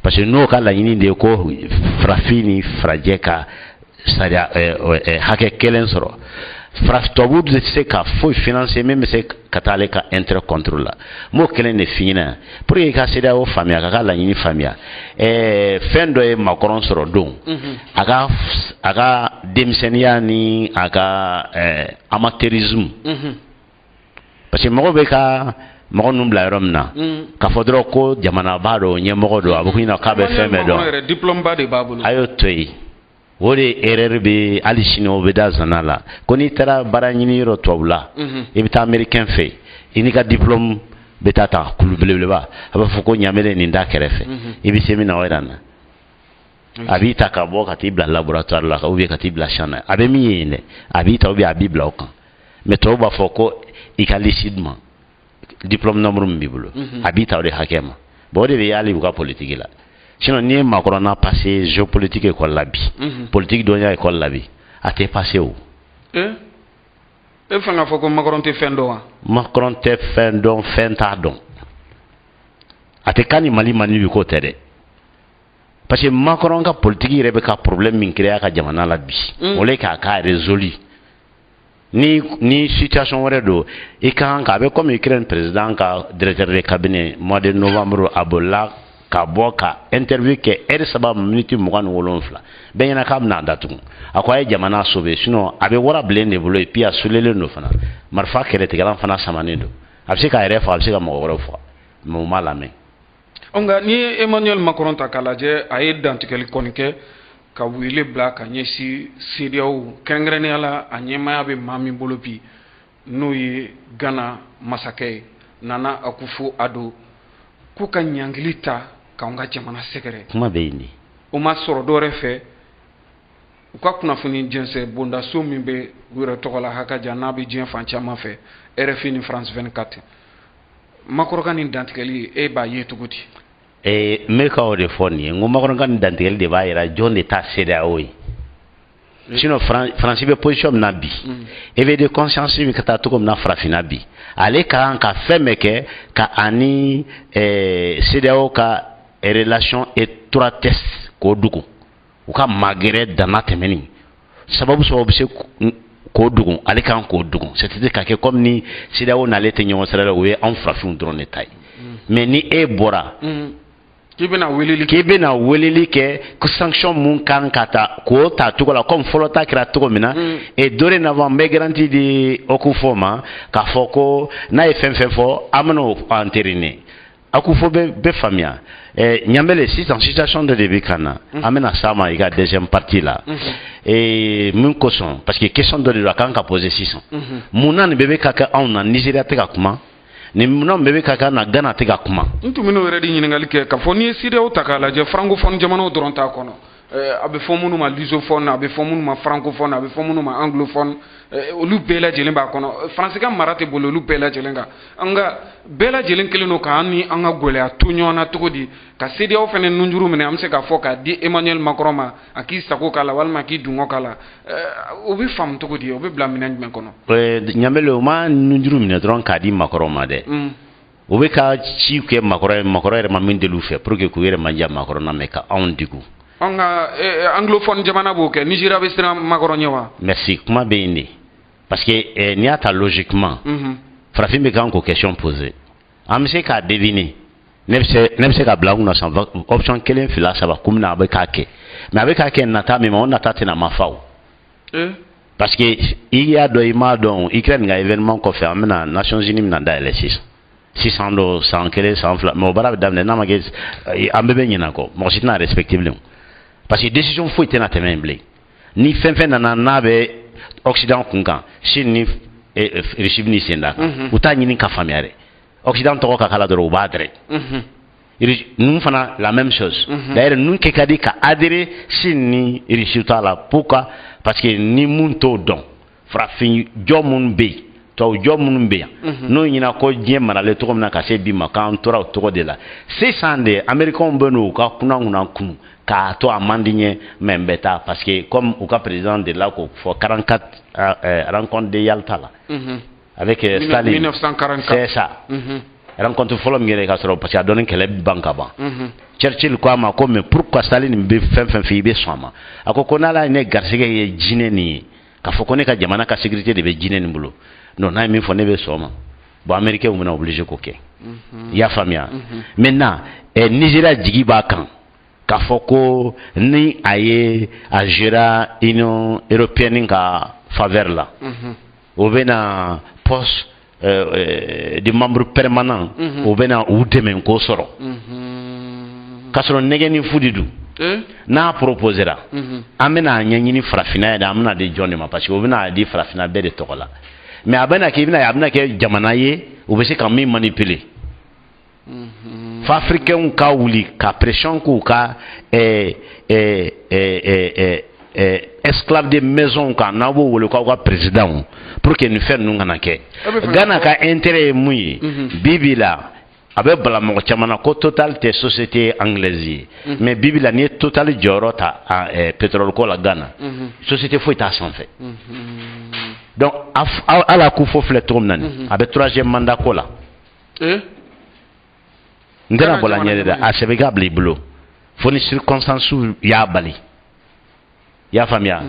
parce que n'o ka laɲini de ko farafin ni farajɛ ka sariya hakɛ kelen sɔrɔ tubabu de tɛ se ka foyi financer min bɛ se ka taa ale ka intérêt contrôle la m'o kelen de f'i ɲɛna pour que i ka CEDEAO faamuya k'a ka laɲini faamuya fɛn dɔ ye Macron sɔrɔ don a ka denmisɛnniya ni a ka amateurisme parce que mɔgɔ bɛ ka mɔgɔ ninnu bila yɔrɔ min na k'a fɔ dɔrɔn ko jamanabaa don ɲɛmɔgɔ don a bɛ k'i na k'a bɛ fɛn bɛɛ dɔn diplôme ba de b'a bolo a y'o to yen o de erreur bɛ hali sini o bɛ da zana la ko n'i taara baara ɲini yɔrɔ tubabu la i bɛ taa américain fɛ i n'i ka diplôme bɛ taa ta kulu belebeleba a bɛ fɔ ko ɲamɛlɛ nin da kɛrɛfɛ i bɛ se min na o yɛrɛ na a b'i ta ka bɔ ka t'i bila laboratoire la ou bien ka t'i bila champ na a bɛ min ye yen dɛ a b'i ta ou bien a b'i bila o kan mais tubabu b'a fɔ ko i ka lucidement diplôme nombre min b'i bolo a b'i ta o de hakɛ ma bon o de bɛ y'ali u ka politique la sinon n'i ye Macron na passé géopolitique école la bi politique dɔnniya école la bi a tɛ passé o e fanga fɔ ko Macron tɛ fɛn dɔn wa Macron tɛ fɛn dɔn fɛn t'a dɔn a tɛ kan ni Mali bi k'o tɛ dɛ parce que Macron ka politique yɛrɛ bɛ ka problème min créer a ka jamana la bi o le k'a ka résolu ni situation wɛrɛ don i kan ka a bɛ comme Ukraine président ka directeur de cabinet mois de novembre a bolila ka bɔ ka interview kɛ heure 3 minutes 27 bɛɛ ɲɛna k'a bɛna datugu a ko a ye jamana sauver sinon a bɛ wara bilen de bolo et puis a sulelen don fana marifa kɛlɛtigɛlan fana samanen don a bɛ se k'a yɛrɛ faga a bɛ se ka mɔgɔ wɛrɛ faga mais u m'a lamɛn. nka ni ye Emmanuel Macron ta k'a lajɛ a ye dantigɛli kɔni kɛ ka wele bila ka ɲɛsin CEDEAO kɛrɛnkɛrɛnnenya la a ɲɛmaya bɛ maa min bolo bi n'o ye Ghana masakɛ ye Nana Akufo-Addo k'u ka ɲankili ta k'anw ka jamana sɛgɛrɛ kuma bɛ yen de o ma sɔrɔ dɔwɛrɛ fɛ u ka kunnafoni jɛnsɛ bondaso min bɛ u yɛrɛ tɔgɔ la hakaja n'a bɛ diɲɛ fan caman fɛ RFI ni France 24 Macron ka nin dantigɛli e b'a ye cogo di n bɛ ka o de fɔ nin ye n ko Macron ka nin dantigɛli de b'a jira jɔn de ta CEDEAO ye sinon France bɛ position min na bi éveil de conscience min ka taa cogo min na farafinna bi ale ka kan ka fɛn bɛɛ kɛ ka ani CEDEAO ka relation étroitesse k'o dugu u ka magɛrɛ dama tɛmɛni sababu bɛ se k'o dugu ale kan k'o dugu c'est-à-dire ka kɛ comme ni CEDEAO n'ale tɛ ɲɔgɔn sira la o ye anw farafinw dɔrɔn de ta ye mais ni e bɔra k'i bɛna weleli kɛ ko sanction mun kan ka ta k'o ta cogo la comme fɔlɔ ta kɛra cogo min na et dorénavant n bɛ garantie di Akufo ma k'a fɔ ko n'a ye fɛn fɛn fɔ an bɛn'o entériner Akufo bɛ faamuya Ɲambele sisan situation dɔ de bɛ ka na an bɛna s'a ma i ka deuxième partie la mun kosɔn parce que question dɔ de don a kan ka poser sisan mun na nin bɛɛ bɛ ka kɛ anw na Nigéria tɛ ka kuma nin minɛnw bɛɛ bɛ ka kɛ na Ghana tɛ ka kuma. n tun bɛna o yɛrɛ de ɲininkali kɛ k'a fɔ n'i ye CEDEAO ta k'a lajɛ francophone jamanaw dɔrɔn t'a kɔnɔ a bɛ fɔ minnu ma lusophone a bɛ fɔ minnu ma francophone a bɛ fɔ minnu ma anglophone olu bɛɛ lajɛlen b'a kɔnɔ faransikan mara tɛ boli olu bɛɛ lajɛlen kan nka bɛɛ lajɛlen kelen don k'an ni an ka gɛlɛya to ɲɔgɔn na cogo di ka CEDEAO fana nunjuru minɛ an bɛ se k'a fɔ k'a di Emmanuel Macron ma a k'i sago k'a la walima k'i dungo k'a la o bɛ faamu cogo di o bɛ bila minɛn jumɛn kɔnɔ. Ɲambele o ma nunjuru minɛ dɔrɔn k'a di Macron ma dɛ o bɛ ka ci kɛ Macron yɛrɛ ma min deli u fɛ pour que k'u yɛrɛ madiya Macron na mais ka anw digu. an ka anglophone jamana b'o kɛ Nigéria bɛ siran Macron ɲɛ wa. merci kuma bɛ yen de parce que n'i y'a ta logiquement farafin bɛ kan k'o question poser an bɛ se k'a deviner ne bɛ se ka bila kunna san option 1 2 3 kun na a bɛ k'a kɛ mais a bɛ k'a kɛ nata min ma o nata tɛna ma fa o parce que i y'a dɔn i m'a dɔn Ukraine ka événement kɔfɛ an bɛna Nations Unies bɛna dayɛlɛ sisan 600 don 100 1 100 2 mais o baara bɛ daminɛ n'a ma kɛ an bɛɛ bɛ ɲinɛ kɔ mɔgɔ si tɛna respecter bilen parce que décision foyi tɛna tɛmɛ yen bilen ni fɛn fɛn nana n'a bɛ Occident kun kan Chine ni Russie ni sen da kan u t'a ɲini ka faamuya dɛ Occident tɔgɔ ka k'a la dɔrɔn u b'a dɛrɛ ninnu fana la même chose d'ailleurs ninnu kɛ ka di ka adhérer Chine ni Russie t'a la pourquoi parce que ni mun t'o dɔn farafin jɔ minnu bɛ yen tubabu jɔ minnu bɛ yan n'o ɲinɛ ko diɲɛ maralen cogo min na ka se bi ma k'an tora o cogo de la sisan de Américains bɛ n'u ka kunna kunu k'a to a man di ɲɛ mais n bɛ taa parce que comme u ka président de la k'o fɔ 44 rencontre de Yalta la avec Staline 1944 c'est ça rencontre fɔlɔ min kɛra ka sɔrɔ parce que a dɔnni kɛlɛ ban ka ban Churchill ko ma ko mais pourquoi Staline be fɛn fi be soma ako ko nala ne garsige ye jine ni ka fɔ ko ne ka jamana ka sécurité de be jine ni bolo non na min fɔ ne be soma bon américain ou na obligé ko kɛ ya famia maintenant Nigeria jigi ba kan ka fɔ ko ni aye a gérer Union européenne ka faveur la o bena poste de membre permanent o bena ou demain ko sɔrɔ kasoro negeni fudidu n'a proposera an bɛna ɲɛɲini farafina ye an bɛna di jɔn de ma parce que o bɛna di farafina bɛɛ de tɔgɔ la mais a bɛna kɛ a bɛna kɛ jamana ye u bɛ se ka min manipuler f'africains ka wuli ka pression k'u ka esclaves de maison kan n'a b'o wele k'aw ka président pour que nin fɛn ninnu kana kɛ Ghana ka intérêt ye mun ye bibi la a bɛ bala mɔgɔ caman na ko Total tɛ société anglaise mais bibi la n'i ye Total jɔyɔrɔ ta pétrole ko la Ghana société foyi t'a sanfɛ donc ala k'u fɔ filɛ cogo min na nin a bɛ 3e mandat ko la n tɛna bɔ la ɲɛ de dɛ a sɛbɛn ka bila i bolo fo ni circonstance y'a bali i y'a faamuya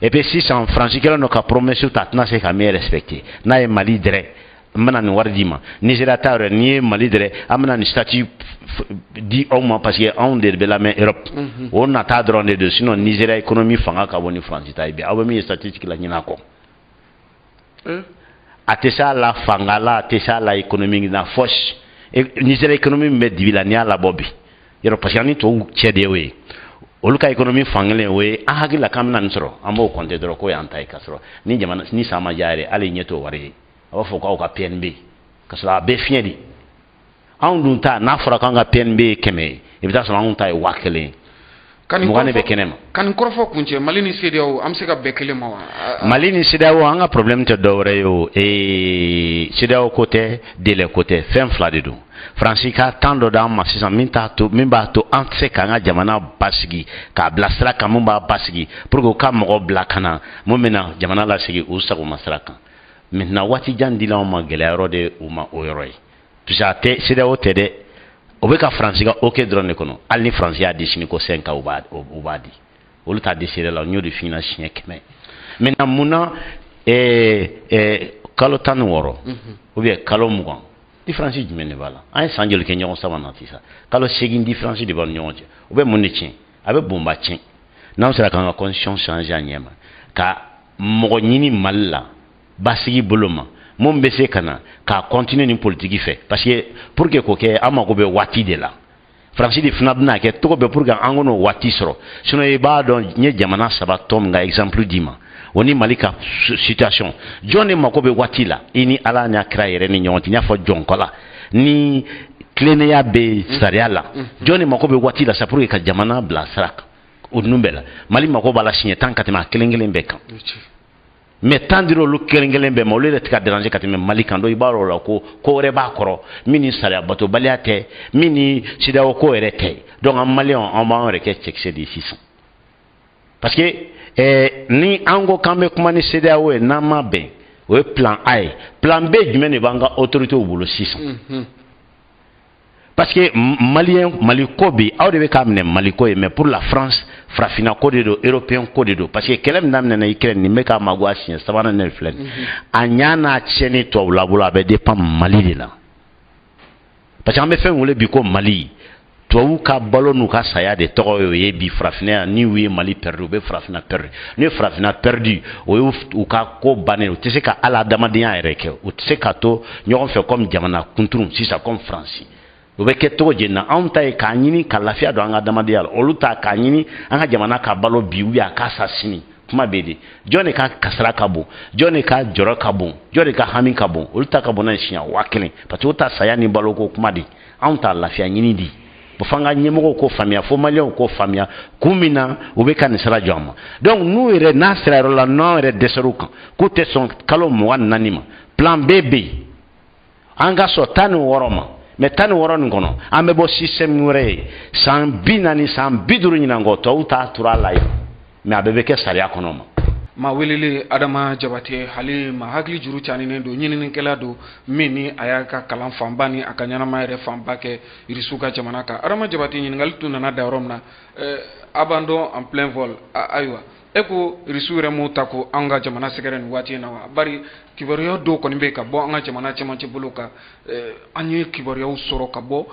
et puis sisan Faransi kɛlen don ka promesse ta a tɛna se ka min respecter n'a ye Mali dɛrɛ n bɛna nin wari d'i ma Nigeria ta yɛrɛ n'i ye Mali dɛrɛ an bɛna nin statut di aw ma parce que anw de bɛ lamɛn Europe o nata dɔrɔn de don sinon Nigeria économie fanga ka bon ni Faransi ta ye bi aw bɛ min ye statistique la ɲinɛ a kɔ a tɛ se a la fanga la a tɛ se a la économie na fosi Nigeria économie min bɛ dibi la n'i y'a labɔ bi yɔrɔ parce que an ni tubabu cɛ de y'o ye olu ka économie fangelen o ye an hakili la k'an bɛna nin sɔrɔ an b'o compter dɔrɔn k'o y'an ta ye ka sɔrɔ ni jamana ni san ma diya yɛrɛ hali ɲɛ t'o wari ye a b'a fɔ k'aw ka PNB ka sɔrɔ a bɛɛ fiɲɛ de anw dun ta n'a fɔra k'an ka PNB ye 100 ye i bɛ taa sɔrɔ anw ta ye 1000 mugan de bɛ kɛnɛ ma ka nin kɔrɔfɔ kun cɛ Mali ni CEDEAO an bɛ se ka bɛɛ kelen ma wa Mali ni CEDEAO an ka problème tɛ dɔwɛrɛ ye o CEDEAO ko tɛ délai ko tɛ fɛn fila de don Faransi ka temps dɔ d'an ma sisan min b'a to an tɛ se k'an ka jamana basigi k'a bila sira kan mun b'a basigi pour que u ka mɔgɔ bila ka na mun bɛna jamana lasigi u sago ma sira kan maintenant waati jan dila anw ma gɛlɛya yɔrɔ de u ma o yɔrɔ ye parce que a tɛ CEDEAO tɛ dɛ o bɛ ka Faransi ka OK dɔrɔn de kɔnɔ hali ni Faransi y'a di sini ko 5 ans u b'a di olu t'a di CEDEAO la n y'o de f'i ɲɛna siɲɛ 100 maintenant mun na kalo 16 ou bien kalo 20 différence jumɛn de b'a la an ye san joli kɛ ɲɔgɔn sama na sisan kalo 8 différence de b'a ni ɲɔgɔn cɛ u bɛ mun de tiɲɛ a bɛ bonba tiɲɛ n'anw sera k'an ka constitution changer a ɲɛ ma ka mɔgɔ ɲini Mali la basigi bolo ma mun bɛ se ka na k'a continuer ni politique fɛ parce que pour que k'o kɛ an mago bɛ waati de la Faransi de fana bɛna kɛ cogo bɛɛ pour que an k'o waati sɔrɔ sinon i b'a dɔn n ye jamana 3 tɔ min ka exemple d'i ma o ni Mali ka situation jɔn de mako bɛ waati la i ni Ala n'a kira yɛrɛ ni ɲɔgɔn cɛ n y'a fɔ jɔnkɔ la ni tilennenya bɛ sariya la jɔn de mako bɛ waati la sa pour que ka jamana bila sira kan o ninnu bɛɛ la Mali mako b'a la siɲɛ 10 ka tɛmɛ a kelen kelen bɛɛ kan mais tant dira olu kelen kelen bɛɛ ma olu yɛrɛ tɛ ka déranger ka tɛmɛ Mali kan donc i b'a dɔn o la ko wɛrɛ b'a kɔrɔ min ni sariya batobaliya tɛ min ni CEDEAO ko yɛrɛ tɛ donc an Maliyɛnw an b'an yɛrɛ kɛ cɛkisɛ de ye sisan parce que ni an ko k'an bɛ kuma ni CEDEAO ye n'an ma bɛn o ye plan A ye plan B jumɛn de b'an ka autorités bolo sisan parce que Mali ko bi aw de bɛ k'a minɛ Mali ko ye mais pour la France farafina ko de don européen ko de don parce que kɛlɛ min daminɛna Ukraine nin bɛ k'a mago a siɲɛ 3nan ne filɛ nin a ɲa n'a tiɲɛni tubabula bolo a bɛ dépend Mali de la parce que an bɛ fɛn wele bi ko Mali tubabu ka balo n'u ka saya de tɔgɔ ye o ye bi farafina ni u ye Mali perdu u bɛ farafina perdu n'u ye farafina perdu o ye u ka ko bannen u tɛ se ka hali adamadenya yɛrɛ kɛ u tɛ se ka to ɲɔgɔn fɛ comme jamana kunturu sisan comme France o bɛ kɛ cogo jumɛn na anw ta ye k'a ɲini ka lafiya don an ka adamadenya la olu ta k'a ɲini an ka jamana ka balo bi ou bien a ka sa sini kuma bɛ de jɔn de ka kasara ka bon jɔn de ka jɔrɔ ka bon jɔn de ka hami ka bon olu ta ka bon n'a ye siɲɛ 1000 parce que o ta saya ni balo ko kuma de anw ta lafiya ɲini di bon f'an ka ɲɛmɔgɔw k'o faamuya fo maliyɛnw k'o faamuya kun min na u bɛ ka nin sira jɔ an ma donc n'u yɛrɛ n'a sera yɔrɔ la n'anw yɛrɛ dɛsɛr'u kan k'u tɛ sɔn kalo 24 ma plan B bɛ yen an ka sɔn 16 ma mais 16 nin kɔnɔ an bɛ bɔ système wɛrɛ ye san 40 san 50 ɲinan kɔ tɔw t'a tura la yen mais a bɛɛ bɛ kɛ sariya kɔnɔ ma ma welele Adama Jabate hali ma hakili juru caninen do ɲininikɛla do min ni a y'a ka kalan fanba ni a ka ɲanama yɛrɛ fanba kɛ Irisu ka jamana kan. Adama Jabate ɲininkali tun nana da yɔrɔ min na abandon en plein vol ayiwa e ko Irisu yɛrɛ m'o ta ko an ka jamana sɛgɛrɛ nin waati in na wa bari kibaruya dɔw kɔni bɛ ka bɔ an ka jamana cɛmancɛ bolo kan an ye kibaruyaw sɔrɔ ka bɔ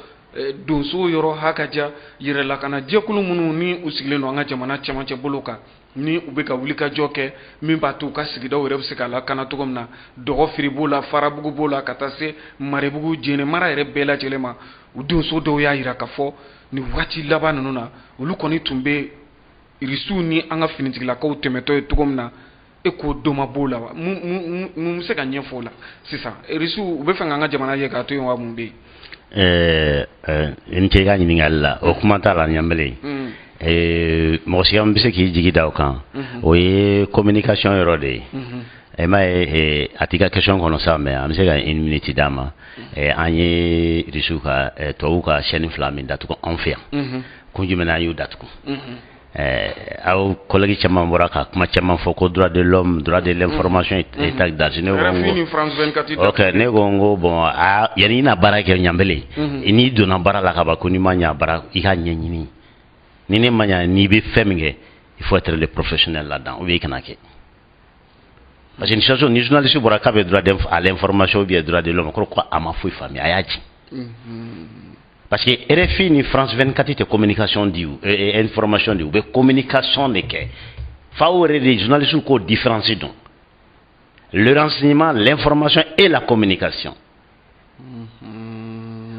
donso yɔrɔ hakaja yɛrɛlakana jɛkulu minnu ni u sigilen don an ka jamana cɛmancɛ bolo kan ni u bɛ ka wulikajɔ kɛ min b'a to u ka sigidaw yɛrɛ bɛ se ka lakana cogo min na dɔgɔfiri b'o la farabugu b'o la ka taa se marebugu jɛnɛ mara yɛrɛ bɛɛ lajɛlen ma u donso dɔw y'a jira k'a fɔ nin waati laban ninnu na olu kɔni tun bɛ Irisiw ni an ka finitigilakaw tɛmɛtɔ ye cogo min na e k'o dɔ ma b'o la wa mun bɛ se ka ɲɛfɔ o la sisan Irisiw u bɛ fɛ k'an ka jamana ye k'a to yen wa mun bɛ yen. n tɛ ka ɲininkali la o kuma t'a la ɲanbele mɔgɔ si bɛ se k'i jigi da o kan o ye communication yɔrɔ de ye e m'a ye a t'i ka question kɔnɔ sa mais an bɛ se ka une minute d'a ma an ye Irisiw ka tubabuw ka chaîne 2 min datugu an fɛ yan kun jumɛn na an y'u datugu aw collègue caman bɔra ka kuma caman fɔ ko droit de l'homme droit de l'information est danger ok ne ko n ko bon yanni i na baara kɛ ɲanbele n'i donna baara la ka ban ko n'i ma ɲa baara i ka ɲɛɲini ni ne ma ɲa n'i bɛ fɛn min kɛ il faut être le professionnel là-dedans ou bien i kana kɛ parce que ni situation ni journaliste bɔra k'a bɛ droit à l'information ou bien droit de l'homme kɔrɔ ko a ma foyi faamuya a y'a ci parce que RFI ni France 24 tɛ communication di information di u bɛ communication de kɛ f'aw yɛrɛ de journalistes k'o différence dɔn le renseignement l'information et la communication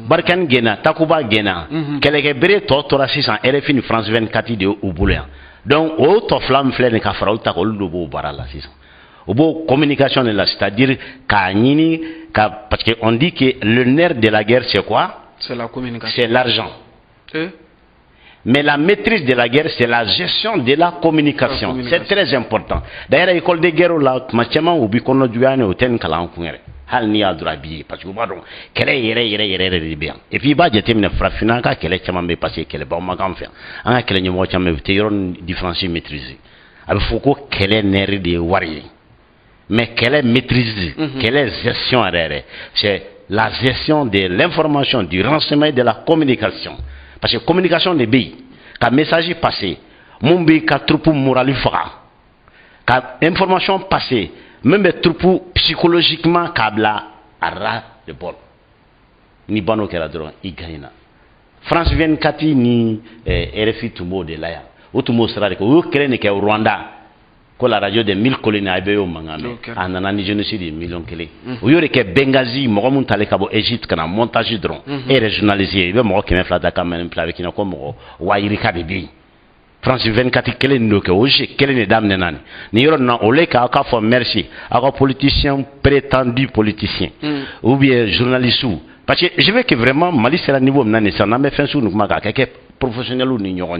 Barkani gɛnna Takuba gɛnna kɛlɛkɛbere tɔ tora sisan RFI ni France 24 de y'u bolo yan donc o tɔ fila min filɛ nin ka fara olu ta kan olu de b'o baara la sisan o b'o communication de la c'est-à-dire k'a ɲini ka parce que on dit que le nerf de la guerre c'est quoi? C'est la communication. C'est l'argent. Mais la maîtrise de la guerre, c'est la gestion de la communication. C'est très important. D'ailleurs, l'école de guerre, là, machement, ou bikono duane, ou ten kalan kungere. Hal ni a droit bi, parce que vous voyez, quelle est bien. Et puis, bah, j'ai terminé frafina, quelle est chamambe passé, quelle est bon, ma grand-fère. En quelle est niveau chamambe, t'es une différence maîtrisée. Alors, faut qu'elle est née de warrior. Mais quelle est maîtrise, quelle est gestion à c'est la gestion de l'information, du renseignement et de la communication. Parce que la communication de pays, quand le message est passé, mon pays a troupe morale fera. Quand l'information passée, même les troupes psychologiquement câbla à ras de bol. Ni bano qu'elle a droit, il gagne. France 24 ni RFI Tumbo de l'Aya. Ou Tumbo sera de quoi? Ou créer que au Rwanda. Ko la radio de 1000 colonies a eu au Mangame, en an génocide de millions clés. Où il y aurait que Benghazi, Mohamed Talekabo, Égypte, qui a montage drone, et régionalisé, il y a moi qui m'a fait la caméra avec une comme Wairika de Bi. France 24, quel est le cas où j'ai quel est le dame nenani. N'y a pas de cas à faire merci à un politicien prétendu politicien ou bien journaliste. Parce que je veux que vraiment Mali c'est le niveau maintenant, ça n'a pas fait sur nous, quelqu'un professionnel ou n'ignorant.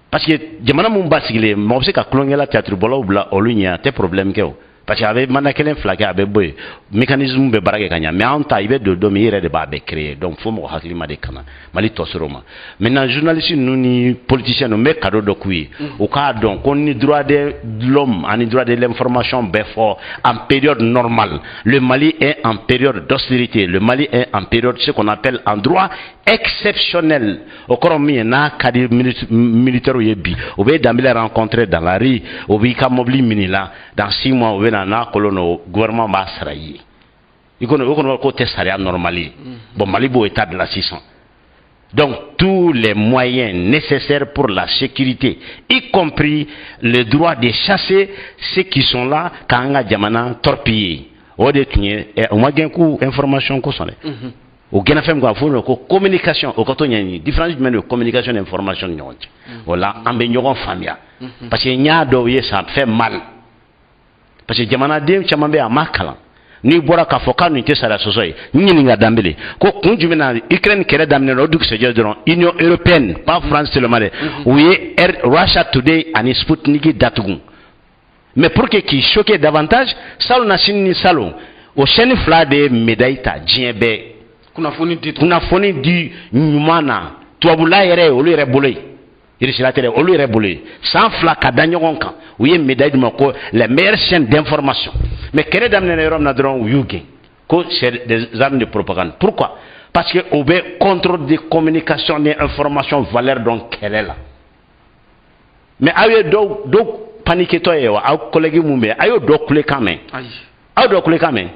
Parce que jamana mun basigile mo se ka klongela théâtre bolo bla olunya te problème ke o parce que avec manakelen flaqué avec boy mécanisme be barake kanya mais en ta ibe de domi ire de ba be créer donc faut mo hakili ma de kana mali tosoroma maintenant journaliste nous ni politicien no me cadeau de kui au cas donc on ni droit de l'homme en droit de l'information be fort en période normale le Mali est en période d'austérité le Mali est en période ce qu'on appelle en droit exceptionnel au corps na kadi militaire yebi ou be damile rencontrer dans la rue ou bi ka mobili minila dans 6 mois ou na colono gouvernement ba sarayi ikono ko testaria normali bon Mali bo état de la 600 donc tous les moyens nécessaires pour la sécurité y compris le droit de chasser ceux qui sont là quand nga jamana torpiller o de tunye o magen ku information ko sonné o gena fem ko afo ko communication o ko to nyani différence de communication et information nyonti voilà ambe nyogon famia parce que nya do ye ça fait mal parce que jamana dem chamambe amakala ni bora ka foka ni te sara sosoy ni nga dambele ko kunjumi na Ukraine kere damne no duk se jodron Union européenne pas France seulement oui Russia Today and Sputnik datugun mais pour que qui choquer davantage salon na sinni salon o chaîne fla de médaille djembe kuna foni di nyumana tuabula yere olu yere bolay irisilate olu yere bolay sans fla ka danyogon kan ou une médaille de ko la meilleure chaîne d'information mais kere damne na rom na dron yuge ko c'est des armes de propagande. Pourquoi? Parce que au be contrôle des communications des informations valeur donc quelle est là mais ayo do paniquer to yewa aw collègue mumbe ayo do kule quand même aw do kule quand même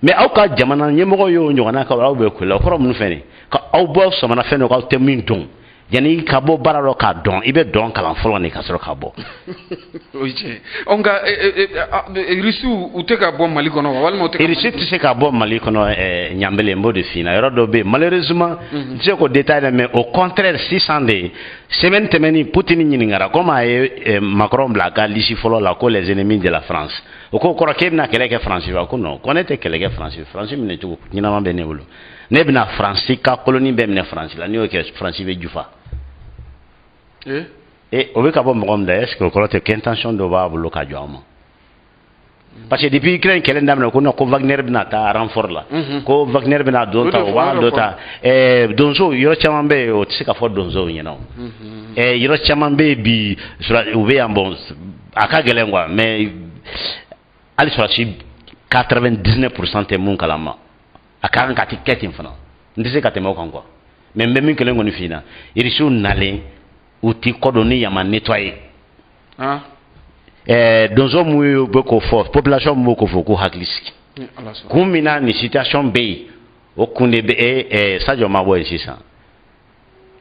mais aw ka jamana nyemoko yo nyona ka aw be kule ko rom nu fene ka aw bo so mana fene ko te min don yani ka bo baralo ka don ibe don kala folo ni ka soro ka bo oje onga risu uteka bo mali kono walmo uteka risu tise ka bo mali kono nyambele mbo de fina yoro do be malheureusement je ko détail mais au contraire 600 de semaine temeni Poutine ni ngara comme Macron blaka lisi folo la ko les ennemis de la France o ko ko kebna kele ke France ba ko non connaître kele ke France mine to ni na mambe ne wulu ne bina France ka colonie be mine France la ni o ke France be jufa et au cas où mon est-ce que vous avez intention de voir le cas du moment parce que depuis Ukraine qu'elle n'a pas ko Wagner binata renfort là ko Wagner binata donta wa dota donzo yoro chamambe o tsika fo donzo nyina yoro chamambe bi sura ube ambon aka gelengwa mais ali sura 99% te mun kalama aka kan tiketi mfana ndise katema ko quoi mais même kelengo ni fina irisu nale outil cordonné yama nettoyer donzo mu beko fort population mu ko foko hakliski kumina ni situation be o kunde be sadio mabo ici ça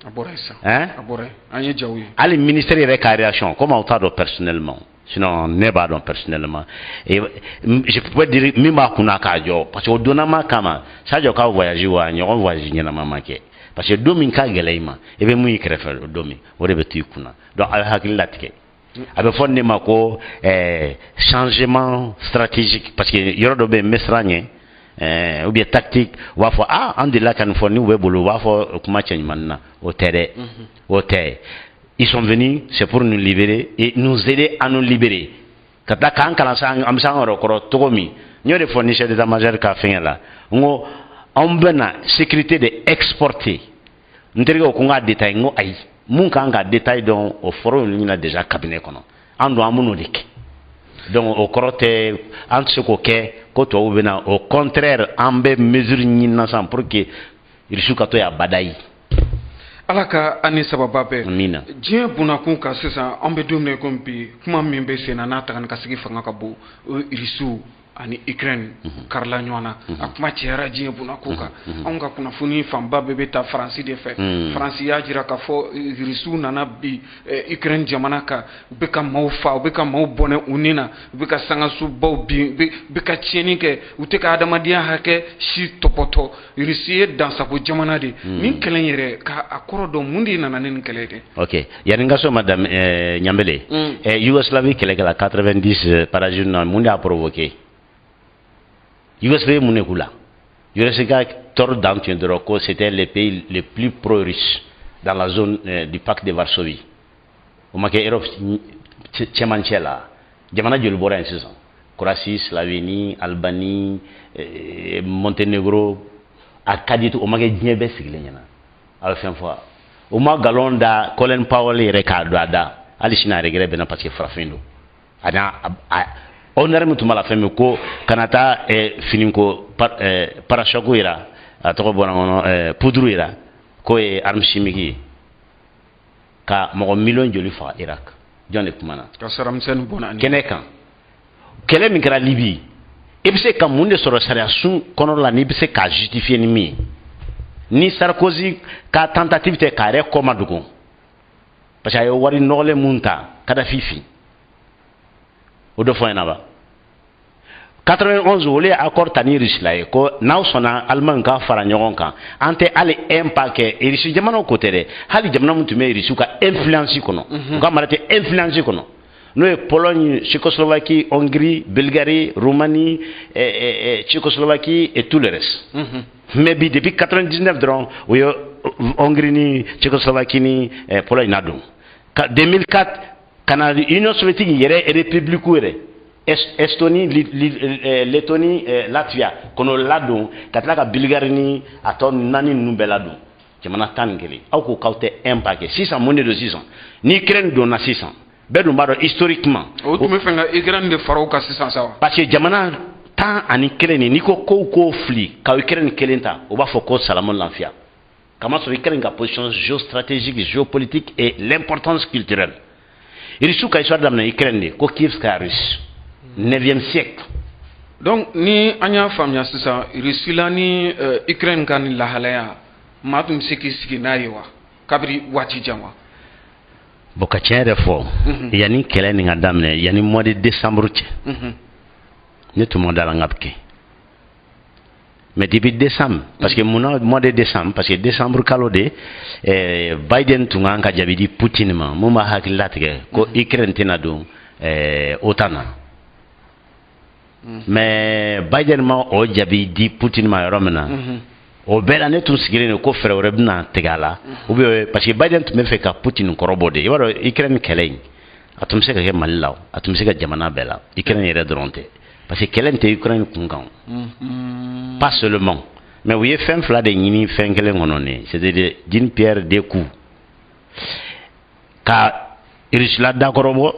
abore ça abore anye jawi ali ministère de récréation comment on t'a personnellement sinon ne pas donc personnellement et je peux dire mima kuna kajo parce que donama kama sadio ka voyager wa nyon voyager na mama ke parce que domin ka geleima e be muy krefel domi wore be tukuna donc al hakilatike abe fonne mako changement stratégique parce que yoro do be mesranye ou bien tactique wa fo ande la kan fo ni we bolo wa fo kuma change manna au terre ils sont venus c'est pour nous libérer et nous aider à nous libérer kata kan kala sang am sang ro ko togomi nyore fournisseur des majeur ka fengela ngo on bena sécurité de exporter nterigo ko nga détail ngo ay mun ka nga détail donc au foro ni na déjà cabinet kono ando amuno dik donc au korote en ce ko to bena au contraire ambe mesure ni na sans pour que rishu ka to ya badai alaka ani sababa be je buna kun ka sisa ambe domne ko bi kuma membe sena na ta kan ka sigi fanga ka bo rishu ani Ukraine karla nywana akuma chera je buna kuka onga kuna funi famba bebe ta France de fait France ya jira ka fo risu nana bi Ukraine jamana ka be ka maufa be ka mau bone unina be ka sanga su bo bi be ka cheni ke uteka adamadia hake shi topoto risiye dans sa jamana de min kelen yere ka akoro do mundi nana nen kelete OK yani ngaso madame Nyambele Yougoslavie kele la 90 parajuna mundi a provoqué Yougoslavie Mounekula. Yougoslavie tort d'entendre que c'était le pays le plus pro-russe dans la zone du pacte de Varsovie. Au Maquet Europe, Tchemanchela, Djamana Djolbora en 6 ans. Croatie, Slovénie, Albanie, Monténégro, Acadie, au Maquet Djébé Siglena. À la fin fois. Au Maquet Galonda, Colin Powell et Ricardo Ada, Alishina regret bien parce que Frafindo. On a remis la femme ko kanata fininko parachoko ira atoko bona poudre ira ko arme chimique ka mo million joli fa Irak jonne kumana ka saram sen bona ani kenekan kele mi kra Libye e bise ka munde soro sare asun kono la ni bise ka justifier ni mi ni Sarkozy ka tentative te kare koma dugo parce que ayo wari nole munta kada fifi o do foyna ba 91 olé accord tani rislaye ko naw sona alman ka fara nyogon kan ante ale impact e risu jamano ko tere hali jamana mutume risu ka influence kono ka marate influence kono no e Pologne Tchécoslovaquie Hongrie Bulgarie Roumanie Tchécoslovaquie et tout le reste mais bi depuis 99 dron oyo Hongrie ni Tchécoslovaquie ni Pologne nadu 2004 Canada Union soviétique yere république yere Estonie Lettonie Latvia kono ladu katlaka Bulgarie ni aton nani nubeladu jamana tangeli au ko kawte impact 600 monnaie de 600 ni Ukraine donna 600 Bedou Mbado historiquement. O tu me fais un Ukraine de Faro Kassi sans savoir. Parce que Jamana, tant en Ukraine, Nico Koko Fli, quand Ukraine Kelenta, on va faire Salamon Lanfia. Comment sur Ukraine a position géostratégique, géopolitique et l'importance culturelle. Il faut qu'il soit dans l'Ukraine, Kokivska russe, 9e siècle. Donc, ni anya famia sisa, Russie ni Ukraine kan la halaya, matum siki na yewa, kabri wati jamwa. Boka tiɲɛ fɔ yanni kɛlɛ nin ka daminɛ yanni mois de décembre cɛ ne tun ma dala n ka kɛ mais depuis décembre parce que mun na mois de décembre parce que décembre kalo de Biden tun kan ka jaabi di Poutine ma mun b'a hakili latigɛ ko Ukraine tɛna don OTAN na mais Biden ma o jaabi di Poutine ma yɔrɔ min na o bɛɛ la ne tun sigilen ko fɛrɛ wɛrɛ bɛna tigɛ a la ou bien parce que Biden tun bɛ fɛ ka Poutine kɔrɔbɔ de i b'a dɔn Ukraine kɛlɛ in a tun bɛ se ka kɛ Mali la a tun bɛ se ka jamana bɛɛ la Ukraine yɛrɛ dɔrɔn tɛ parce que kɛlɛ in tɛ Ukraine kun kan pas seulement mais u ye fɛn fila de ɲini fɛn kelen kɔnɔ ne c'est-à-dire d'une pierre deux coups ka Russie la dakɔrɔbɔ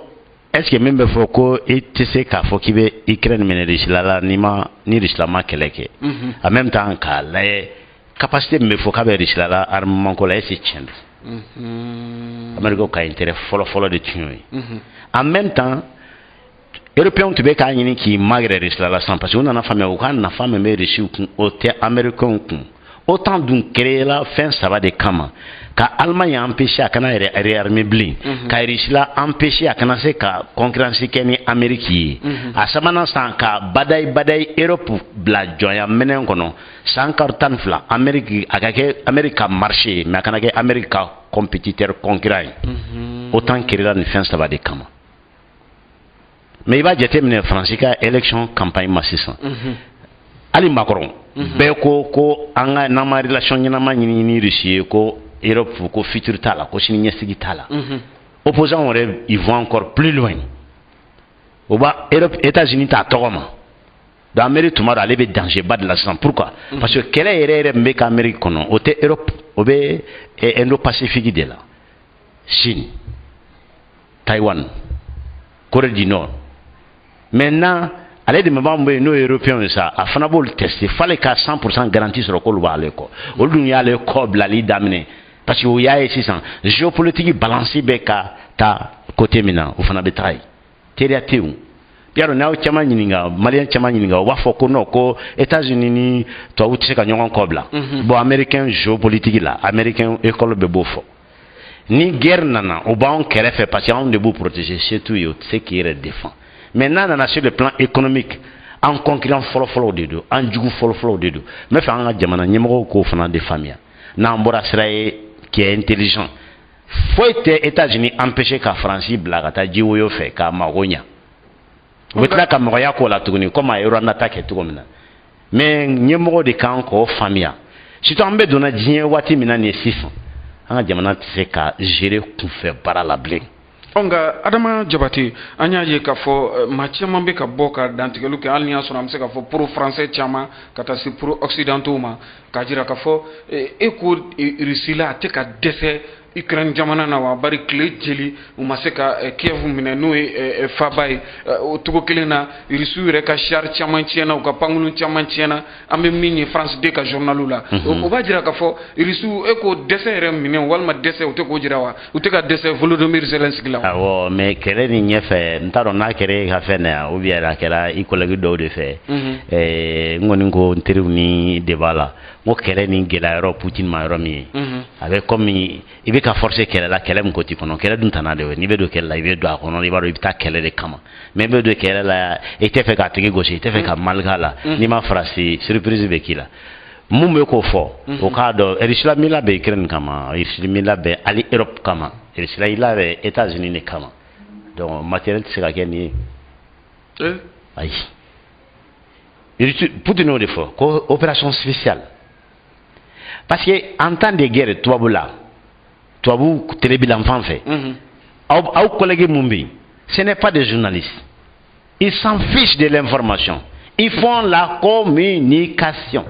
est-ce que min bɛ fɔ ko i tɛ se k'a fɔ k'i bɛ Ukraine minɛ Russie la ni Russie la ma kɛlɛ kɛ en même temps k'a lajɛ capacité min bɛ fɔ k'a bɛ Russie la armement ko la est-ce que tiɲɛ don Amérique ka intérêt fɔlɔ de tun y'o ye en même temps Européens tun bɛ k'a ɲini k'i magɛrɛ Russie la sisan parce que u nana faamuya u ka nafa min bɛ Russie kun o tɛ Américains kun autant dun créé la fɛn saba de kama ka Allemagne empêcher a kana réarmer bilen ka Russie la empêcher a kana se ka concurrence kɛ ni Amérique ye a sabanan san ka badayi Europe bila jɔnya minɛn kɔnɔ san kalo 12 Amérique a ka kɛ Amérique ka marché mais a kana kɛ Amérique ka compétiteur concurrent ye autant créé la nin fɛn saba de kama mais i b'a jateminɛ Faransi ka élection campagne ma sisan ali Macron bɛɛ ko an ka n'an ma relation ɲɛnama ɲini ni Russie ye ko Europe ko futur t'a la ko sini ɲɛsigi t'a la opposants yɛrɛ ils vont encore plus loin o b'a Europe États-Unis t'a tɔgɔ ma donc Amérique tuma dɔ ale bɛ danger ba de la sisan pourquoi parce que kɛlɛ yɛrɛ min bɛ kɛ Amérique kɔnɔ o tɛ Europe o bɛ Indo-Pacifique de la Chine Taïwan Corée du Nord maintenant ale de b'an bɔ yen n'o ye européen ye sa a fana b'olu tester f'ale ka 100% garantie sɔrɔ k'olu b'ale kɔ olu dun y'ale kɔ bilali daminɛ parce que o y'a ye sisan géopolitique balance bɛ ka taa côté min na o fana bɛ taga yen teriya tɛ yen yaro n'aw caman ɲininka maliyɛn caman ɲininka o b'a fɔ ko non ko États-Unis ni tubabu tɛ se ka ɲɔgɔn kɔ bila bon américain géopolitique la américain école bɛ b'o fɔ ni guerre nana o b'anw kɛrɛfɛ parce que anw de b'u protéger surtout ye o tɛ se k'i yɛrɛ défend maintenant nana sur le plan économique en concurrent fɔlɔfɔlɔw de don an jugu fɔlɔfɔlɔw de don n bɛ fɛ an ka jamana ɲɛmɔgɔw k'o fana de faamuya n'an bɔra sira ye qui est intelligent foyi tɛ États-Unis empêcher ka Faransi bila ka taa jiwoyo fɛ k'a mago ɲa u bɛ tila ka mɔgɔya k'o la tuguni comme a ye Rwanda ta kɛ cogo min na mais ɲɛmɔgɔ de kan k'o faamuya surtout an bɛ donna diɲɛ waati min na nin ye sisan an ka jamana tɛ se ka gérer kunfɛ baara la bilen. Nka Adama Jabate an y'a ye k'a fɔ maa caman bɛ ka bɔ ka dantigɛliw kɛ hali ni y'a sɔrɔ an bɛ se k'a fɔ pro français caman ka taa se pro occidentaux ma k'a jira k'a fɔ e ko Russie la a tɛ ka dɛsɛ Ukraine jamana na wa bari tile jeli u ma se ka Kiev minɛ n'o ye faba ye o cogo kelen na Rusiw yɛrɛ ka char caman tiɲɛna u ka pankulu caman tiɲɛna an bɛ min ye France 2 ka journalu la o b'a jira k'a fɔ Rusiw e ko dɛsɛ yɛrɛ minɛ walima dɛsɛ u tɛ k'o jira wa u tɛ ka dɛsɛ Volodymyr Zelensky la wa. awɔ mais kɛlɛ nin ɲɛfɛ n t'a dɔn n'a kɛra e ka fɛn na yan ou bien a kɛra i collègue dɔw de fɛ n kɔni ko n teriw ni de b'a la n ko kɛlɛ nin gɛlɛyayɔrɔ Poutine ma yɔrɔ min ye a bɛ comme i bɛ ka forcer kɛlɛ la kɛlɛ min ko t'i kɔnɔ kɛlɛ dun tana de ye n'i bɛ don kɛlɛ la i bɛ don a kɔnɔ i b'a dɔn i bɛ taa kɛlɛ de kama mais i bɛ don kɛlɛ la i tɛ fɛ k'a tigi gosi i tɛ fɛ ka mal k'a la n'i ma farasi surprise bɛ k'i la mun bɛ k'o fɔ o k'a dɔn Russie la mi labɛn Ukraine kama Russie mi labɛn hali Europe kama Russie la i labɛn États-Unis de kama donc matériel tɛ se ka kɛ nin ye ayi Poutine y'o de fɔ ko opération spéciale parce que en temps de guerre tubabu la tubabu télébilan fan fɛ aw collègues mun bɛ yen ce n'est pas des journalistes ils s'en fichent de l'information ils font la communication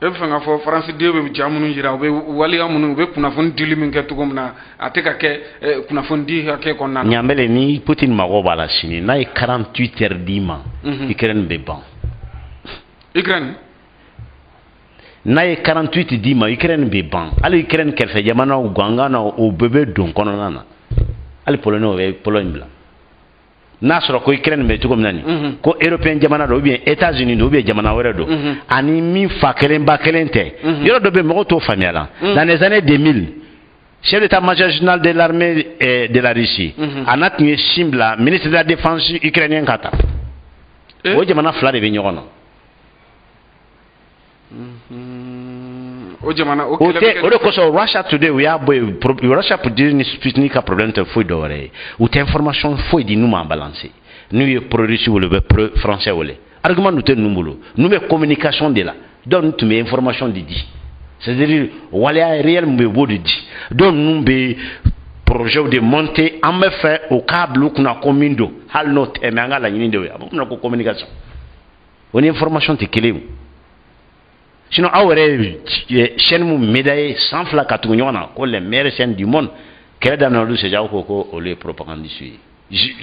e fanga fo France de be jamunu jira be wali amunu be kuna fon dili min ke tugumna ateka ke kuna fon di ke konna nyamele ni Poutine mago bala sini na 48 heures dima Ukraine be ban Ukraine na 48 dima Ukraine be ban ali Ukraine kelfe jamana uganga na o bebe don kono nana ali Pologne be Pologne bla na sɔrɔ ko Ukraine bɛ cogo min na nin ko européen jamana dɔ ou bien États-Unis dɔ ou bien jamana wɛrɛ dɔ ani min fa kelen ba kelen tɛ yɔrɔ dɔ bɛ mɔgɔw t'o faamuya la dans les années 2000 chef d'état-major général de l'armée de la Russie a na tun ye sin bila ministre de la défense ukrainien ka ta o jamana fila de bɛ ɲɔgɔn na o jamana o de kosɔn Russia today u y'a bɔ yen Russia pour dire ni Sputnik ka problème tɛ foyi dɔ wɛrɛ ye u tɛ information foyi di n'u ma balancer n'u ye pro-russe wele u bɛ pro-français wele argument n'u tɛ ninnu bolo n'u bɛ communication de la donc n'u tun bɛ information de di c'est-à-dire waleya réel mun bɛ b'o de di donc ninnu bɛ projet de monter an bɛ fɛ o k'a bila u kunna ko min don hali n'o tɛ mais an ka laɲini de ye a bɛ fɔ ko communication o ni information tɛ kelen ye. Sinon, aw yɛrɛ chaîne mun médaillé 100 fois ka tugu ɲɔgɔn na ko les meilleures chaînes du monde kɛlɛ daminɛ olu c'est ko olu ye propagandistes ye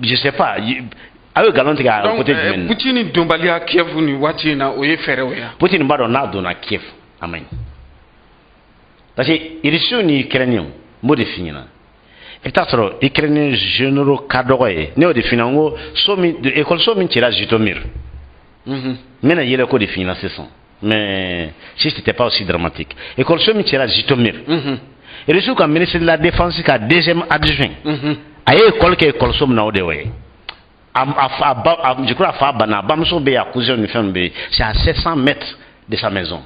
je sais pas aw ye galon tigɛ a côté jumɛn na. Poutine donbaliya Kiev ni waati in na o ye fɛɛrɛw ye. Poutine b'a dɔn n'a donna Kiev a man ɲi parce que Russes ni Ukrainiens n b'o de f'i ɲɛna i bɛ taa sɔrɔ Ukrainiens généraux ka dɔgɔ ye ne y'o de f'i ɲɛna n ko école min cira Jitomir. Mais il y a de financer ça. Mais si c'était pas aussi dramatique. Et comme ça, il y a Jitomir. Et le comme ministre de la Défense, qui a deuxième adjoint. A école qui est école somme na odewe. Je crois à Fabana, Bamso Bé à cousin une femme B. C'est à 700 mètres de sa maison.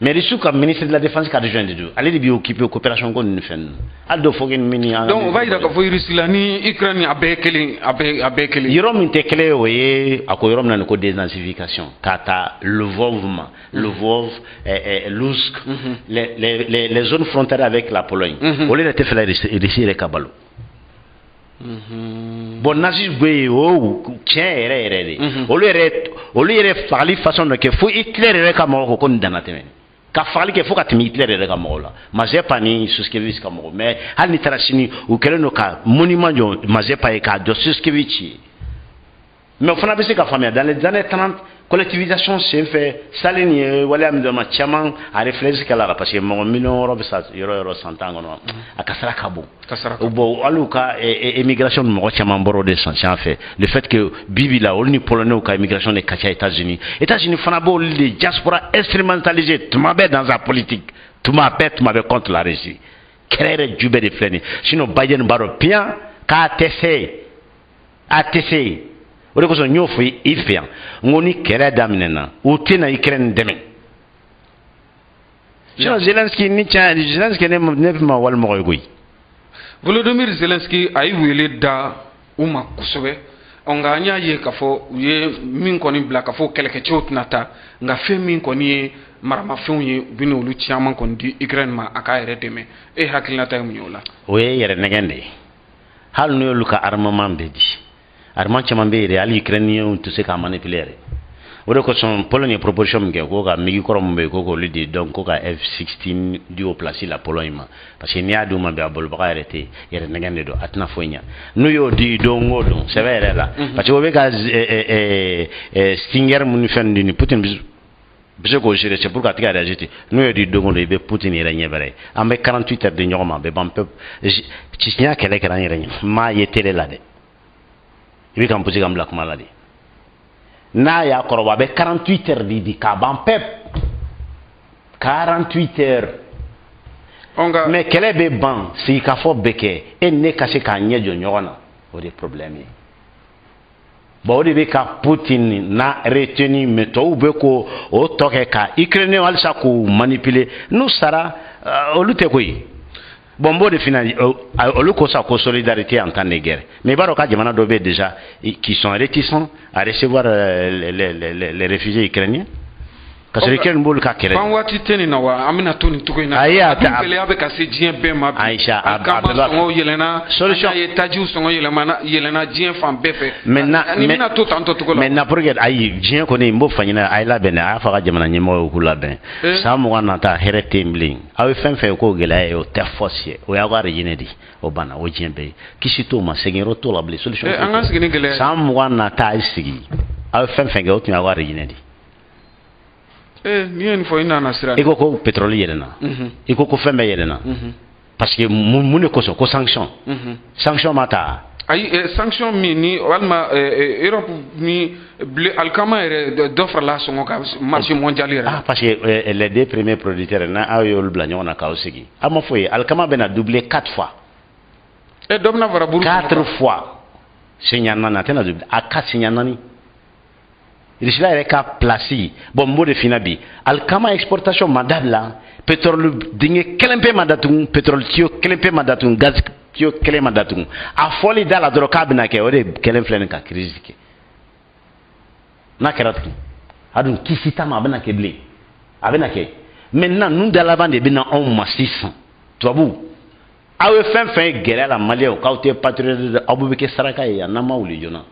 Mais le comme ministre de la Défense qui a adjoint de deux. Allez de occuper coopération comme une femme. Aldo Fogin mini. Donc on va dire que vous Russie ni Ukraine avec les. Yorom intégré oui à quoi yorom na ko dénazification. Kata Lvov, Lusk, les zones frontières avec la Pologne. Au lieu d'être fait la Russie et Kabalo. Bon nazi gwe o tien ere au lieu de parler façon de que faut Hitler ere ka mo ko ndanatene. Ka fali ke fo ka timi Hitler ere ka mo la Mazepa ni Suskevich ka mo mais hal ni tarasini u keleno ka monument jo Mazepa e ka do Suskevich mais on a besoin ka famille dans les années 30 collectivisation s'est fait Salini wala am de ma chaman a réfléchi kala parce que mon million euro ça euro 100 ans no a kasara kabo kasara bo aluka immigration mo chaman boro de sans fait le fait que bibi la on ni polonais ka immigration de kacha États-Unis fana bo les diaspora instrumentalisé tout m'a dans la politique tout m'a contre la Russie créer jubé de fleni sinon Biden baro bien ka ATC o de kosɔn n y'o fɔ i fɛ yan n ko ni kɛlɛ daminɛna u tɛna Ukraine dɛmɛ sinon Zelensky ni tiɲɛ Zelensky ne bɛ ma walimɔgɔ ye koyi. Volodymyr Zelensky a ye wele da u ma kosɛbɛ nka an y'a ye k'a fɔ u ye min kɔni bila k'a fɔ kɛlɛkɛcɛw tɛna taa nka fɛn min kɔni ye maramafɛnw ye u bɛ n'olu caman kɔni di Ukraine ma a k'a yɛrɛ dɛmɛ e hakilinata ye mun ye o la. o ye yɛrɛ nɛgɛn de ye hali n'u y'olu ka armement bɛɛ di. Armand caman bɛ yen hali Ukrainiens tɛ se k'a manipuler o de kosɔn Pologne ye proposition min kɛ ko ka migi kɔrɔ min bɛ yen ko k'olu de dɔn ko ka F-16 di o place la Pologne ma parce que n'i y'a d'u ma bi a bolobaga yɛrɛ tɛ yɛrɛ nɛgɛn de don a tɛna foyi ɲɛ n'u y'o di don o don sɛbɛ yɛrɛ la parce que o bɛ ka Stinger minnu fɛn ninnu ni Poutine bɛ se k'o gérer c'est pour ka tigɛ a réagir ten n'u y'o di don o don i bɛ Poutine yɛrɛ ɲɛ bɛrɛ an bɛ 48 heures di ɲɔgɔn ma a bɛ ban pewu Tchitchenia kɛlɛ kɛra an yɛrɛ ɲɛ n m'a ye télé la dɛ. Il veut qu'on pose comme la maladie. Na ya koroba be 48 heures di ka ban pep 48 heures. Mais quel est ban si ka fo beke e ne ka se ka nye jo nyona o de problème. Bon o de be ka Poutine na retenu meto be ko o toke ka Ukraine wal sa ko manipuler nous sara o lute koyi. Bon, bon, de finalité, au ko sa ko solidarité en temps de guerre. Mais baro ka jamana dobe déjà qui sont réticents à recevoir les réfugiés ukrainiens. ka sɔrɔ Ukraine b'olu ka kɛlɛ ban waati tɛ nin na wa an bɛna to nin cogo in na ayi a gɛlɛya bɛ ka se diɲɛ bɛɛ ma bi Aïcha Alkama sɔngɔ yɛlɛnna solution ye tajiw sɔngɔ yɛlɛnna diɲɛ fan bɛɛ fɛ ni bɛna to tan tɔ cogo la maintenant pour que ayi diɲɛ kɔni n b'o fɔ ɲɛna a ye labɛn dɛ a y'a fɔ a ka jamana ɲɛmɔgɔw k'u labɛn san 20 nata hɛrɛ tɛ yen bilen aw ye fɛn fɛn k'o gɛlɛya ye o tɛ fosi ye o y'aw ka régime de o banna o diɲɛ bɛɛ ye kisi t'o ma seginyɔrɔ t'o la bilen solution an ka sigi ni gɛlɛya san 20 nata a ye sigi aw ye fɛn fɛn kɛ o tun y'aw ka régime de ni ye nin fɔ i nana sira i ko ko pétrole yɛlɛnna i ko fɛn bɛɛ yɛlɛnna parce que mun de kosɔn ko sanction sanction ma ta ayi sanction min ni walima Europe ni Alkama yɛrɛ dɔ farala sɔngɔ kan marché mondial yɛrɛ parce que les deux premiers producteurs n'a aw y'olu bila ɲɔgɔn na k'aw sigi a ma fɔ ye Alkama bɛna doubler 4 fois dɔ bɛna fara buru 4 fois siɲɛ 4 a tɛna doubler a 4 siɲɛ 4 Risila yɛrɛ ka place bon n b'o de f'i ɲɛna bi Alkama exportation ma dabila pétrole dingɛ kelen pe ma datugu pétrole tuyau kelen pe ma datugu gaz tuyau kelen ma datugu a fɔli da la dɔrɔn k'a bɛna kɛ o de kelen filɛ nin ka crise kɛ n'a kɛra tun a dun kisi ta ma a bɛna kɛ bilen a bɛna kɛ maintenant ninnu da laban de bɛna anw ma sisan tubabu aw ye fɛn fɛn ye gɛlɛya la maliyɛnw k'aw tɛ patriote aw bɛ kɛ saraka ye yan n'an ma wuli joona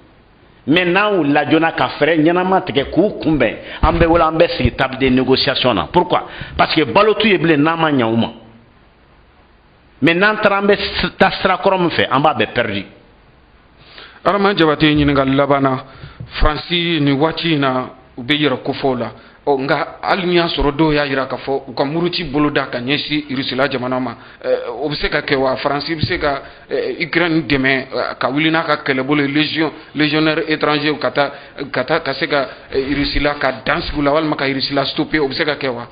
mais n'an wulila joona ka fɛɛrɛ ɲɛnama tigɛ k'u kunbɛn an bɛ wele an bɛ sigi table de négociation na pourquoi parce que balo t'u ye bilen n'an ma ɲɛ u ma mais n'an taara an bɛ taa sira kɔrɔ min fɛ an b'a bɛɛ perdu. Arama Jabate ɲininkali laban na Faransi ni waati in na u bɛ yɛrɛ kofɔw la nka hali ni y'a sɔrɔ dɔw y'a jira k'a fɔ u ka muruti bolo da ka ɲɛsin Rusila jamana ma o bɛ se ka kɛ wa Faransi bɛ se ka Ukraine dɛmɛ ka wuli n'a ka kɛlɛbolo légionnaire étranger ka se ka Rusila ka dan sigi u la walima ka Rusila stopper o bɛ se ka kɛ wa.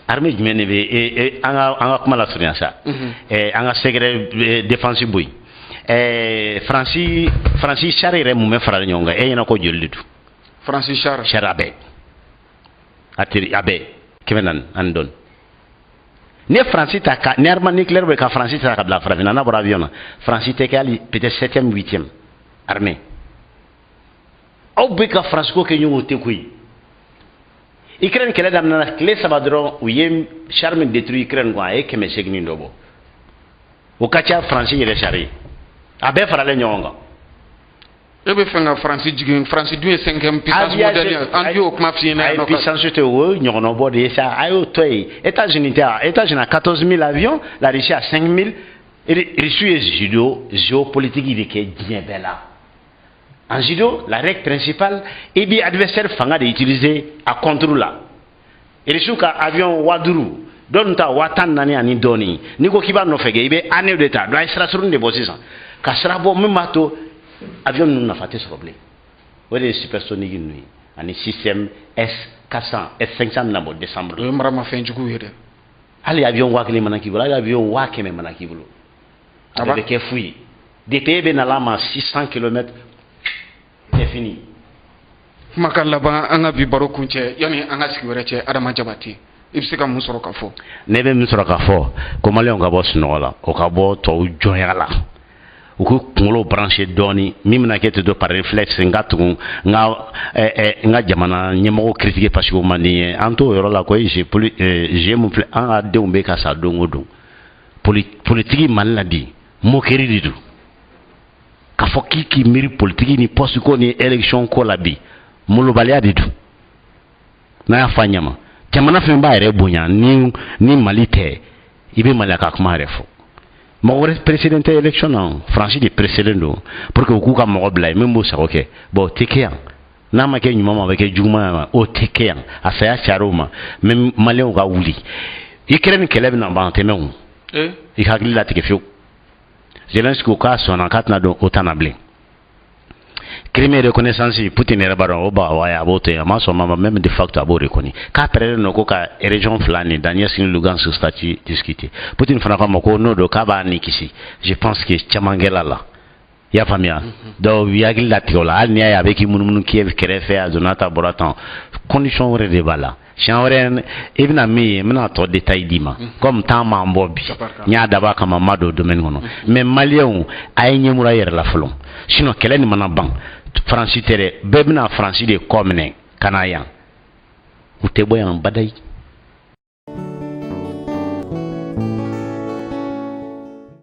Armée jumɛn de bɛ an ka kuma la surunya sa an ka secret défense bɔ yen Faransi char yɛrɛ mun bɛ faralen ɲɔgɔn kan e ɲɛna ko joli de don. Faransi char a bɛɛ a bɛɛ 400 ani dɔɔni ni ye Faransi ta ka ni arme nucléaire bɛ ka Faransi ta ka bila farafinna n'a bɔra avion na Faransi tɛ kɛ hali peut-être 7e 8e armée aw bɛ ka Faransi ko kɛ ɲɔgɔn tɛ koyi Ukraine kɛlɛ daminɛna tile 3 dɔrɔn u ye char min détruit Ukraine kɔnɔ a ye 800 dɔ bɔ o ka ca Faransi yɛrɛ char ye a bɛɛ faralen ɲɔgɔn kan. e bɛ fɛn ka Faransi jigin Faransi dun ye 5e puissance mondiale an y'o kuma f'i ɲɛna yan. puissance tɛ o ɲɔgɔnna bɔ de ye sa a y'o to yen États-Unis a 14 000 avions la Russie a 5 000 Russie ye géopolitique de kɛ diɲɛ bɛɛ la en judo la règle principale i b'i adversaire fanga de utiliser a contre la Russie ka avion 5000 dɔw ta 14000 ani dɔɔni n'i ko k'i b'a nɔfɛ kɛ i bɛ année de ta dɔn a ye sira surunnin de bɔ sisan ka sira bɔ min b'a to avion ninnu nafa tɛ sɔrɔ bilen o de ye supersonique ninnu ye ani système S400 S500 bɛna bɔ décembre. o ye maramafɛn jugu ye dɛ. hali avion 1000 mana k'i bolo hali avion 100 mana k'i bolo a bɛ kɛ fu ye depuis e bɛ na la ma 600 km c'est fini. kumakan laban an ka bi baro kun cɛ yanni an ka sigi wɛrɛ cɛ Adama Jabate i bɛ se ka mun sɔrɔ ka fɔ. ne bɛ min sɔrɔ ka fɔ ko maliyɛnw ka bɔ sunɔgɔ la o ka bɔ tubabu jɔnya la. u ko kunkolo branché dɔɔni min bɛna kɛ ten to par réflexe n ka tugun n ka jamana ɲɛmɔgɔ critiquer parce que o man di n ye an t'o yɔrɔ la koyi je mun filɛ an ka denw bɛ ka sa don o don politique Mali la bi moquerie de don k'a fɔ k'i miiri politique ni poste ko ni élection ko la bi molobaliya de don n'a y'a fɔ a ɲɛma jamana fɛn b'a yɛrɛ bonya ni Mali tɛ i bɛ Mali ka kuma yɛrɛ fɔ. mɔgɔ wɛrɛ président tɛ élection na Faransi de précédent don pour que u k'u ka mɔgɔ bila yen min b'o sago kɛ bon o tɛ kɛ yan n'a ma kɛ ɲuman ma a bɛ kɛ juguman ma o tɛ kɛ yan a saya cayara o ma mais maliyɛnw ka wuli Ukraine kɛlɛ bɛna ban tɛmɛ o i hakili latigɛ fiyewu Zelensky k'a sɔnna k'a tɛna dɔn o tɛna bilen Crimée reconnaissance Poutine yɛrɛ b'a dɔn o a b'o to yen a ma sɔn ma même de facto a b'o reconnu k'a pɛrɛnnen don ko ka région fila nin Donetsk ni Lugansk statut discuter Poutine fana k'a ma ko n'o don k'a b'a ni kisi je pense que caman kɛla la i y'a faamuya donc u hakili latigɛ o la hali n'i y'a ye a bɛ k'i munumunu Kiev kɛrɛfɛ a Jonata bɔra tan condition wɛrɛ de b'a la siɲɛ wɛrɛ i bɛna min ye n bɛna tɔ détail d'i ma comme temps m'an bɔ bi n y'a dabɔ a kama n ma don domaine kɔnɔ mais maliyɛnw a ye ɲɛmura yɛrɛ la fɔlɔ sinon kɛlɛ nin mana ban Faransi tɛ dɛ bɛɛ bɛna Faransi de kɔ minɛ ka na yan u tɛ bɔ yan badayi